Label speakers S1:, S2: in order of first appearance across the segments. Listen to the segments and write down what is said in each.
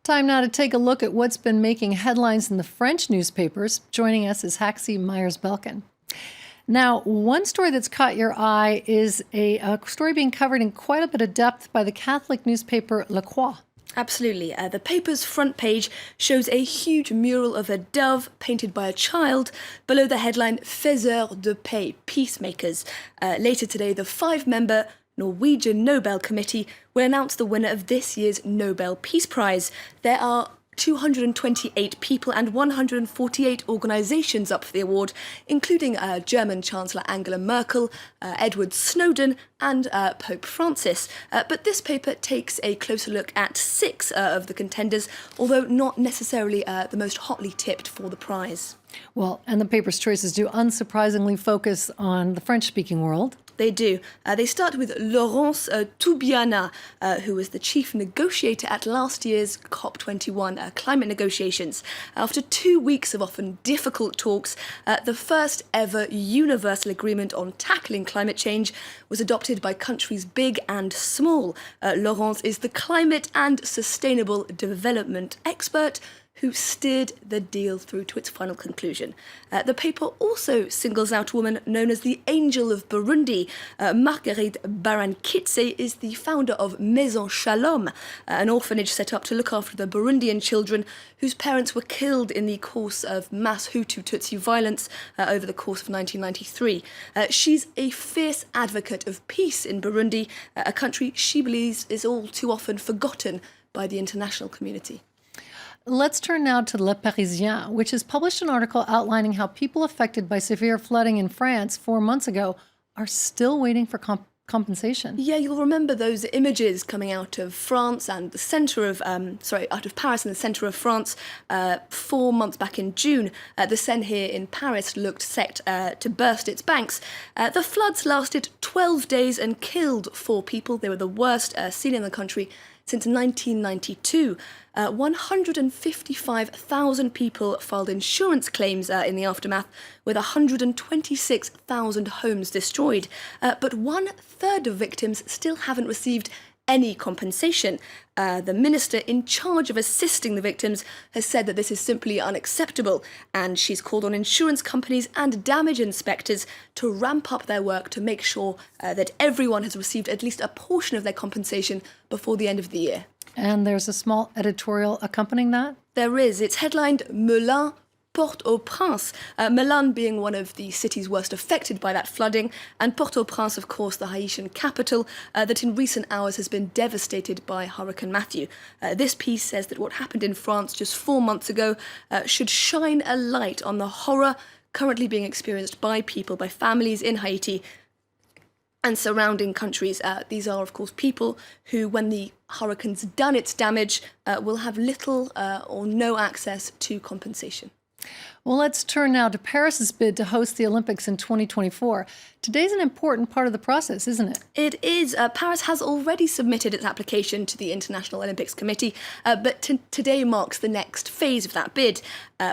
S1: Time now to take a look at what's been making headlines in the French newspapers. Joining us is Haxie Myers-Belkin. Now, one story that's caught your eye is a story being covered in quite a bit of depth by the Catholic newspaper Croix.
S2: Absolutely. The paper's front page shows a huge mural of a dove painted by a child below the headline Faiseurs de Paix, Peacemakers. Later today, the 5-member Norwegian Nobel Committee will announce the winner of this year's Nobel Peace Prize. There are 228 people and 148 organisations up for the award, including German Chancellor Angela Merkel, Edward Snowden and Pope Francis. But this paper takes a closer look at 6 of the contenders, although not necessarily the most hotly tipped for the prize.
S1: Well, and the paper's choices do unsurprisingly focus on the French-speaking world.
S2: They do. They start with Laurence Toubiana, who was the chief negotiator at last year's COP21 climate negotiations. After 2 weeks of often difficult talks, the first ever universal agreement on tackling climate change was adopted by countries big and small. Laurence is the climate and sustainable development expert who steered the deal through to its final conclusion. The paper also singles out a woman known as the Angel of Burundi. Marguerite Barankitse is the founder of Maison Shalom, an orphanage set up to look after the Burundian children whose parents were killed in the course of mass Hutu-Tutsi violence over the course of 1993. She's a fierce advocate of peace in Burundi, a country she believes is all too often forgotten by the international community.
S1: Let's turn now to Le Parisien, which has published an article outlining how people affected by severe flooding in France 4 months ago are still waiting for compensation.
S2: Yeah, you'll remember those images coming out of France and the centre of, out of Paris and the centre of France 4 months back in June. The Seine here in Paris looked set to burst its banks. The floods lasted 12 days and killed 4 people. They were the worst seen in the country since 1992. 155,000 people filed insurance claims in the aftermath, with 126,000 homes destroyed. But 1/3 of victims still haven't received any compensation. The minister in charge of assisting the victims has said that this is simply unacceptable, and she's called on insurance companies and damage inspectors to ramp up their work to make sure that everyone has received at least a portion of their compensation before the end of the year.
S1: And there's a small editorial accompanying that?
S2: There is. It's headlined Melun Port-au-Prince, Milan being one of the cities worst affected by that flooding, and Port-au-Prince, of course, the Haitian capital, that in recent hours has been devastated by Hurricane Matthew. This piece says that what happened in France just 4 months ago should shine a light on the horror currently being experienced by people, by families in Haiti and surrounding countries. These are, of course, people who, when the hurricane's done its damage, will have little or no access to compensation.
S1: Well, let's turn now to Paris's bid to host the Olympics in 2024. Today's an important part of the process, isn't it?
S2: It is. Paris has already submitted its application to the International Olympics Committee, but today marks the next phase of that bid.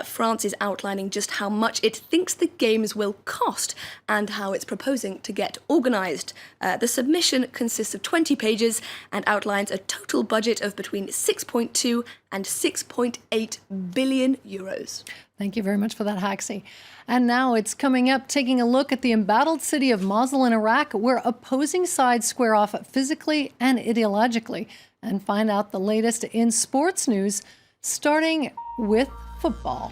S2: France is outlining just how much it thinks the Games will cost and how it's proposing to get organised. The submission consists of 20 pages and outlines a total budget of between 6.2 and 6.8 billion euros.
S1: Thank you very much for that, Haxie. And now it's coming up, taking a look at the embattled city of Mosul in Iraq, where opposing sides square off physically and ideologically, and find out the latest in sports news, starting with football.